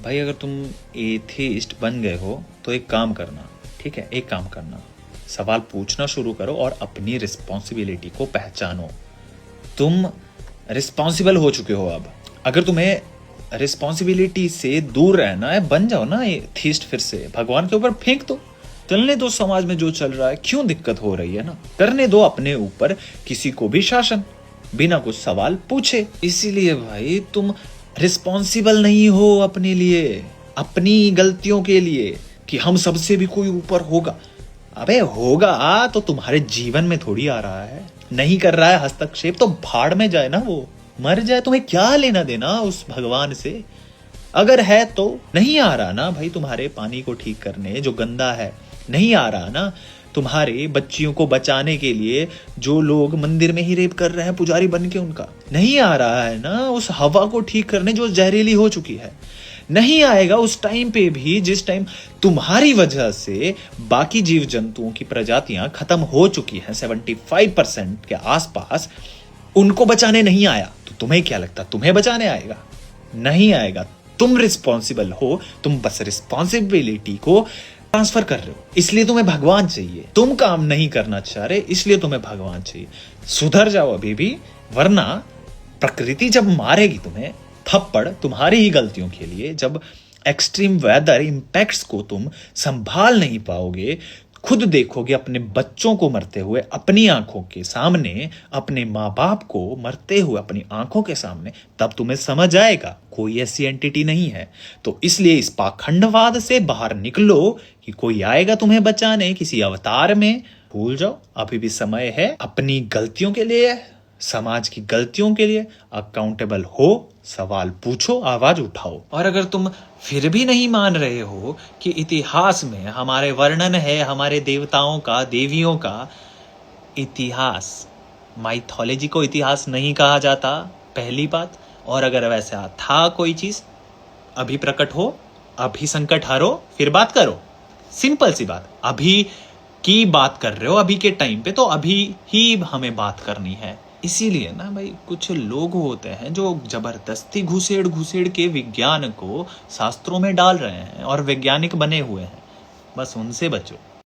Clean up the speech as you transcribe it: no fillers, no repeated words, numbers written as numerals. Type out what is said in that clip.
भाई अगर तुम एथीस्ट बन गए हो तो एक काम करना, ठीक है, एक काम करना, सवाल पूछना शुरू करो और अपनी रिस्पॉन्सिबिलिटी को पहचानो। तुम रिस्पॉन्सिबल हो चुके हो अब। अगर तुम्हें रिस्पॉन्सिबिलिटी से दूर रहना है, बन जाओ ना एथीस्ट, फिर से भगवान के ऊपर फेंक दो। चलने दो समाज में जो चल रहा है, क्यों दिक्कत हो रही है ना, करने दो अपने ऊपर किसी को भी शासन, बिना कुछ सवाल पूछे। इसीलिए भाई तुम रिस्पॉन्सिबल नहीं हो अपने लिए, अपनी गलतियों के लिए, कि हम सबसे भी कोई ऊपर होगा। अबे होगा तो तुम्हारे जीवन में थोड़ी आ रहा है, नहीं कर रहा है हस्तक्षेप तो भाड़ में जाए ना, वो मर जाए, तुम्हें क्या लेना देना उस भगवान से। अगर है तो नहीं आ रहा ना भाई तुम्हारे पानी को ठीक करने जो गंदा है, नहीं आ रहा ना तुम्हारे बच्चियों को बचाने के लिए जो लोग मंदिर में ही रेप कर रहे हैं पुजारी बन के, उनका नहीं आ रहा है ना उस हवा को ठीक करने जो जहरीली हो चुकी है, नहीं आएगा उस टाइम पे भी जिस टाइम तुम्हारी वजह से बाकी जीव जंतुओं की प्रजातियां खत्म हो चुकी हैं 75% के आसपास, उनको बचाने नहीं आया। तो तुम्हें क्या लगता तुम्हें बचाने आएगा? नहीं आएगा। तुम रिस्पॉन्सिबल हो, तुम बस रिस्पॉन्सिबिलिटी को ट्रांसफर कर रहे हो, इसलिए तुम्हें भगवान चाहिए। तुम काम नहीं करना चाह रहे, इसलिए तुम्हें भगवान चाहिए। सुधर जाओ अभी भी, वरना प्रकृति जब मारेगी तुम्हें थप्पड़ तुम्हारी ही गलतियों के लिए, जब एक्सट्रीम वेदर इंपैक्ट्स को तुम संभाल नहीं पाओगे, खुद देखोगे अपने बच्चों को मरते हुए अपनी आंखों के सामने, अपने माँ बाप को मरते हुए अपनी आंखों के सामने, तब तुम्हें समझ आएगा कोई ऐसी एंटिटी नहीं है। तो इसलिए इस पाखंडवाद से बाहर निकलो कि कोई आएगा तुम्हें बचाने किसी अवतार में। भूल जाओ, अभी भी समय है। अपनी गलतियों के लिए, समाज की गलतियों के लिए अकाउंटेबल हो, सवाल पूछो, आवाज उठाओ। और अगर तुम फिर भी नहीं मान रहे हो कि इतिहास में हमारे वर्णन है हमारे देवताओं का, देवियों का, इतिहास, माइथोलॉजी को इतिहास नहीं कहा जाता, पहली बात। और अगर वैसा था कोई चीज, अभी प्रकट हो, अभी संकट हारो, फिर बात करो। सिंपल सी बात, अभी की बात कर रहे हो, अभी के टाइम पे, तो अभी ही हमें बात करनी है। इसीलिए ना भाई कुछ लोग होते हैं जो जबरदस्ती घुसेड़ घुसेड़ के विज्ञान को शास्त्रों में डाल रहे हैं और वैज्ञानिक बने हुए हैं, बस उनसे बचो।